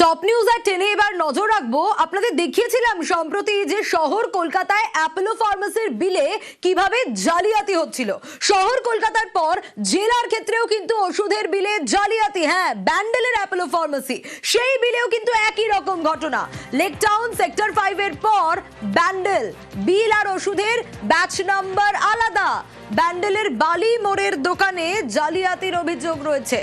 Top news আর 10 এবার নজর রাখবো। আপনাদের দেখিয়েছিলাম সম্প্রতি যে শহর কলকাতায় অ্যাপোলো ফার্মেসির বিলে কিভাবে জালিয়াতি হচ্ছিল। শহর কলকাতার পর জেলার ক্ষেত্রেও কিন্তু ওষুধের বিলে জালিয়াতি। হ্যাঁ, ব্যান্ডেলের অ্যাপোলো ফার্মেসি, সেই বিলেও কিন্তু একই রকম ঘটনা। লেক টাউন সেক্টর 5 এর পর ব্যান্ডেল, বিল আর ওষুধের ব্যাচ নাম্বার আলাদা। ব্যান্ডেলের বালি মোড়ের দোকানে জালিয়াতির অভিযোগ রয়েছে।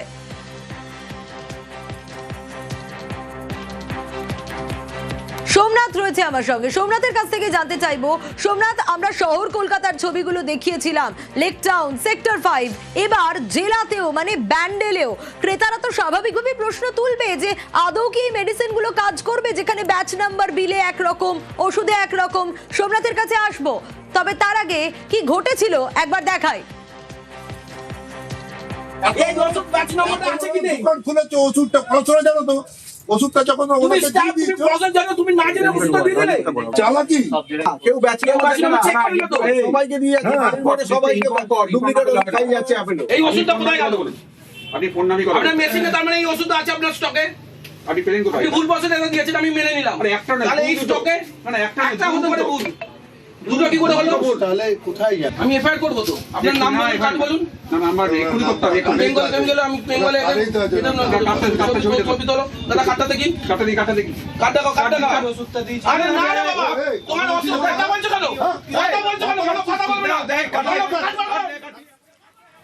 সোমনাথ রয়েছে আমার সঙ্গে, সোমনাথের কাছ থেকে জানতে চাইবো। সোমনাথ, আমরা শহর কলকাতার ছবিগুলো দেখিয়েছিলাম, লেক টাউন সেক্টর 5, এবার জেলাতেও মানে ব্যান্ডেলেও ক্রেতারা তো স্বাভাবিকভাবেই প্রশ্ন তুলবে যে আদৌ কি এই মেডিসিনগুলো কাজ করবে, যেখানে ব্যাচ নাম্বার বিলে একরকম, ওষুধে একরকম। সোমনাথের কাছে আসবো, তবে তার আগে কি ঘটেছিল একবার দেখাই। ওষুধটা যখন তুমি না জেনে ওষুধটা দিয়ে দিলে চালাকি কেউ ব্যাচে সবাইকে দিয়ে সবাইকে ডুপ্লিকেট খাই যাচ্ছে আপেলো। এই ওষুধটা কোথায় গেল? আপনি ফোন নামি করেন আপনার মেশিনে তার মানে এই ওষুধটা আছে আপনার স্টকে? আপনি পেলেন কোথায়? আপনি ভুল বসে দিয়েছেন, আমি মেনে নিলাম। আরে একটা না, তাহলে এই স্টকে মানে একটা হতে পারে ভুল, দুটো কি করে হলো? তাহলে কোথায় যাবে? আমি এফআইআর করব তো। আপনার নাম বলুন, কাজ বলুন। না না, আমার এখনই করতে হবে। বেঙ্গল গেলে আমি বেঙ্গলে ছবি তোলো দাদা, কাটটা দেখি, কাটা দেখি কাটটা ওষুধটা দিয়েছি। আরে না রে বাবা, তোমার ওষুধ কথা বলছো কেন? কথা বলছো কেন? কথা বলবে না। দেখ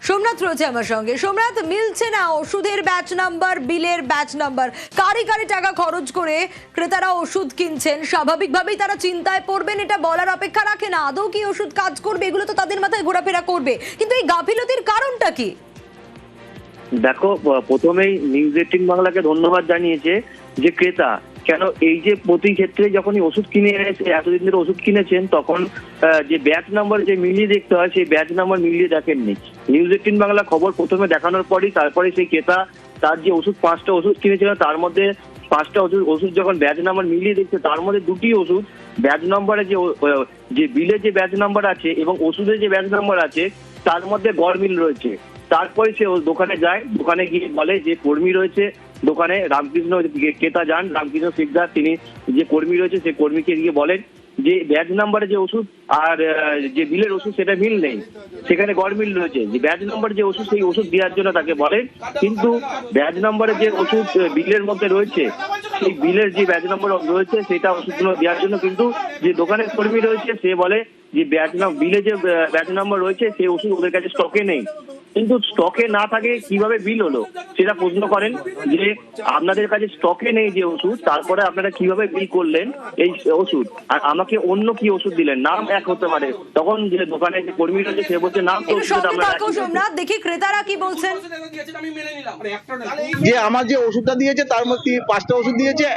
সোমনাথ রয়েছে আমার সঙ্গে। সোমনাথ, মিলছে না ওষুধের ব্যাচ নাম্বার, বিলের ব্যাচ নাম্বার, কারি টাকা খরচ করে ক্রেতারা ওষুধ কিনছেন, স্বাভাবিকভাবেই তারা চিন্তায় পড়বেন, এটা বলার অপেক্ষা রাখে না। আদৌ কি ওষুধ কাজ করবে, এগুলো তো তাদের মাথায় ঘোরাফেরা করবে, কিন্তু এই গাফিলতির কারণটা কি? দেখো, প্রথমেই নিউজ 18 বাংলাকে ধন্যবাদ জানিয়েছে যে ক্রেতা কেন এই যে প্রতি ক্ষেত্রে যখনই ওষুধ কিনে এনেছে, এতদিন ধরে ওষুধ কিনেছেন, তখন যে ব্যাচ নাম্বার যে মিলিয়ে দেখতে হয়, সেই ব্যাচ নাম্বার মিলিয়ে দেখেননি। নিউজ 18 বাংলা খবর প্রথমে দেখানোর পরই তারপরে সেই ক্রেতা তার যে ওষুধ 5টা ওষুধ কিনেছিল, তার মধ্যে 5টা ওষুধ যখন ব্যাচ নাম্বার মিলিয়ে দেখছে, তার মধ্যে 2টি ওষুধ ব্যাচ নাম্বারে যে বিলে যে ব্যাচ নাম্বার আছে এবং ওষুধের যে ব্যাচ নাম্বার আছে, তার মধ্যে গড়মিল রয়েছে। তারপরে সে দোকানে যায়, দোকানে গিয়ে বলে যে কর্মী রয়েছে দোকানে, রামকৃষ্ণ ক্রেতা যান, রামকৃষ্ণ শিকদার, তিনি যে কর্মী রয়েছে সেই কর্মীকে গিয়ে বলেন যে ব্যাচ নাম্বারে যে ওষুধ আর যে বিলের ওষুধ সেটা মিল নেই, সেখানে গড়মিল রয়েছে। যে ব্যাচ নাম্বার যে ওষুধ, সেই ওষুধ দেওয়ার জন্য তাকে বলেন, কিন্তু ব্যাচ নাম্বারে যে ওষুধ বিলের মধ্যে রয়েছে, সেই বিলের যে ব্যাচ নাম্বার রয়েছে সেটা ওষুধগুলো দেওয়ার জন্য কিন্তু যে দোকানের কর্মী রয়েছে সে বলে যে বিলে যে ব্যাচ নাম্বার রয়েছে সেই ওষুধ ওদের কাছে স্টকে নেই। কিন্তু স্টকে না থাকে কিভাবে বিল হলো সেটা প্রশ্ন করেন যে আপনাদের কাছে স্টকে নেই যে ওষুধ, তারপরে আপনারা কিভাবে বিল করলেন এই ওষুধ, আর আমাকে অন্য কি ওষুধ দিলেন, নাম এক হতে পারে। তখন যে দোকানে যে কর্মী রয়েছে সে বলছে নাম তো সোমনাথ, দেখি ক্রেতারা কি বলছেন। আমি মেনে নিলাম। যে আমার যে ওষুধটা দিয়েছে তার মধ্যে 5টা ওষুধ দিয়েছে,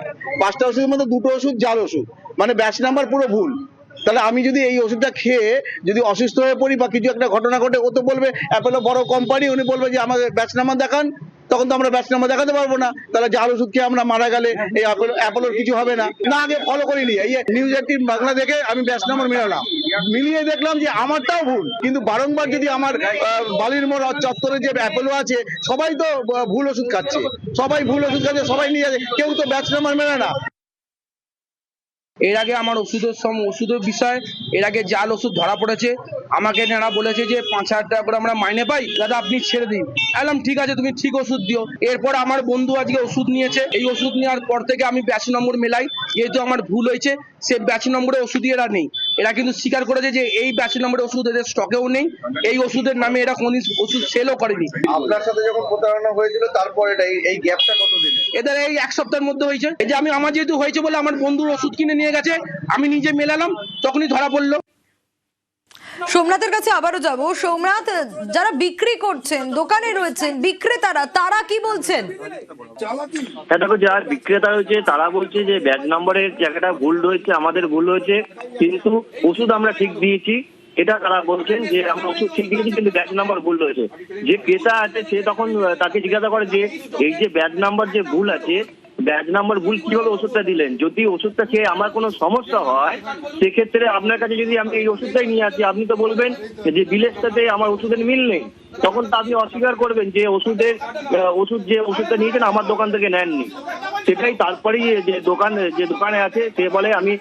5টা ওষুধের মধ্যে 2টো ওষুধ জাল ওষুধ, মানে ব্যাচ নাম্বার পুরো ভুল। তাহলে আমি যদি এই ওষুধটা খেয়ে যদি অসুস্থ হয়ে পড়ি বা কিছু একটা ঘটনা ঘটে, ও তো বলবে অ্যাপোলো বড় কোম্পানি, উনি বলবে যে আমাদের ব্যাচ নাম্বার দেখান, তখন তো আমরা ব্যাচ নাম্বার দেখাতে পারবো না। তাহলে জাল ওষুধ খেয়ে আমরা মারা গেলে এই অ্যাপোলোর কিছু হবে না। না, আগে ফলো করিনি, এই নিউজ 18 বাংলা দেখে আমি ব্যাচ নাম্বার মিলালাম, মিলিয়ে দেখলাম যে আমারটাও ভুল। কিন্তু বারংবার যদি আমার বালির মোড় চত্বরে যে অ্যাপোলো আছে, সবাই তো ভুল ওষুধ খাচ্ছে, সবাই ভুল ওষুধ খাচ্ছে, সবাই নিয়ে যাচ্ছে, কেউ তো ব্যাচ নাম্বার মেনে না। এর আগে আমার ওষুধের বিষয় এর আগে জাল ওষুধ ধরা পড়েছে, আমাকে এনারা বলেছে যে 5,000 টাকা করে আমরা মাইনে পাই, দাদা আপনি ছেড়ে দিন। বললাম ঠিক আছে, তুমি ঠিক ওষুধ দিও। এরপর আমার বন্ধু আজকে ওষুধ নিয়েছে, এই ওষুধ নেওয়ার পর থেকে আমি ব্যাচ নম্বর মেলাই, যেহেতু আমার ভুল হয়েছে সে ব্যাচ নম্বরে ওষুধ এরা নেই। এরা কিন্তু স্বীকার করেছে যে এই ব্যাচ নম্বরে ওষুধ এদের স্টকেও নেই, এই ওষুধের নামে এরা কোন ওষুধ সেলও করেনি। আপনার সাথে যখন প্রতারণা হয়েছিল তারপর এই গ্যাপটা কতদিন? এদের এই 1 সপ্তাহের মধ্যে হয়েছে। এই যে আমার যেহেতু হয়েছে বলে আমার বন্ধুর ওষুধ কিনে নিয়ে গেছে, আমি নিজে মেলালাম, তখনই ধরা পড়লো। সোমনাথের কাছে আবারও যাব। সোমনাথ, যারা বিক্রি করছেন, দোকানে রয়েছেন বিক্রেতারা, তারা কি বলছেন? দেখো, যারা বিক্রেতা রয়েছে তারা বলছে যে ব্যাচ নম্বরের জায়গাটা ভুল রয়েছে, আমাদের ভুল হয়েছে, কিন্তু ওষুধ আমরা ঠিক দিয়েছি, এটা তারা বলছেন যে আমরা ওষুধ ঠিক দিয়েছি কিন্তু ব্যাচ নাম্বার ভুল রয়েছে। যে ক্রেতা আছে সে তখন তাকে জিজ্ঞাসা করে যে এই যে ব্যাচ নাম্বার যে ভুল আছে, ব্যাচ নাম্বার ভুল কিভাবে ওষুধটা দিলেন? যদি ওষুধটা খেয়ে আমার কোনো সমস্যা হয় সেক্ষেত্রে আপনার কাছে যদি আমি এই ওষুধটাই নিয়ে আসি, আপনি তো বলবেন যে বিলের সাথে আমার ওষুধের মিল নেই। তখন তো আপনি অস্বীকার করবেন যে ওষুধটা নিয়েছেন আমার দোকান থেকে নেননি। সেটাই তারপরেই যে দোকানে আছে সে বলে আমি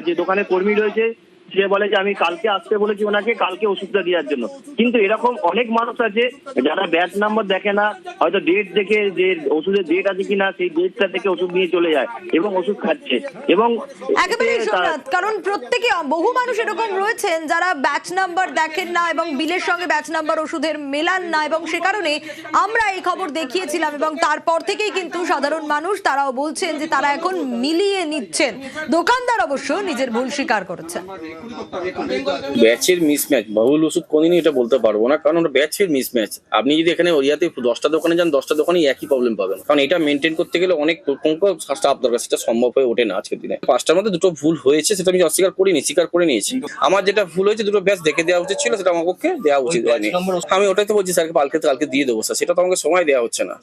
যে দোকানে কর্মী রয়েছে সে বলে যে আমি কালকে আসতে বলেছি ওনাকে, কালকে ওষুধটা দেওয়ার জন্য। কিন্তু এরকম অনেক মানুষ আছে যারা ব্যাচ নাম্বার দেখে না, হয়তো ডেট দেখে যে ওষুধের ডেট আছে কিনা সেই ডেটটা থেকে ওষুধ নিয়ে চলে যায় এবং ওষুধ খাচ্ছে। এবং একেবারে সোমনাথ, কারণ প্রত্যেকে বহু মানুষ এরকম রয়েছেন যারা ব্যাচ নাম্বার দেখেন না এবং বিলের সঙ্গে ব্যাচ নাম্বার ওষুধের মেলান না, এবং সে কারণে আমরা এই খবর দেখিয়েছিলাম এবং তারপর থেকেই কিন্তু সাধারণ মানুষ তারাও বলছেন যে তারা এখন মিলিয়ে নিচ্ছেন। দোকানদার অবশ্য নিজের ভুল স্বীকার করেছেন। ব্যাচের মিসম্যাচ, বহুল ওষুধ কোনদিনই এটা বলতে পারবো না, কারণ ওটা ব্যাচের মিসম্যাচ। আপনি যদি এখানে ওরিয়াতে 10টা দোকানে যান, 10টা দোকানে একই প্রবলেম পাবেন, কারণ এটা মেনটেন করতে গেলে অনেক স্টাফ দরকার, সেটা সম্ভব হয়ে ওঠে না আজকের দিনে। 5টার মধ্যে 2টো ভুল হয়েছে, সেটা আমি অস্বীকার করিনি, স্বীকার করে নিয়েছি। আমার যেটা ভুল হয়েছে 2টো ব্যাচ দেখে দেওয়া উচিত ছিল, সেটা আমার পক্ষে দেওয়া উচিত হয়নি। আমি ওটাই তো বলছি স্যারকে কালকে দিয়ে দেবো স্যার, সেটা তো আমাকে সময় দেওয়া হচ্ছে না।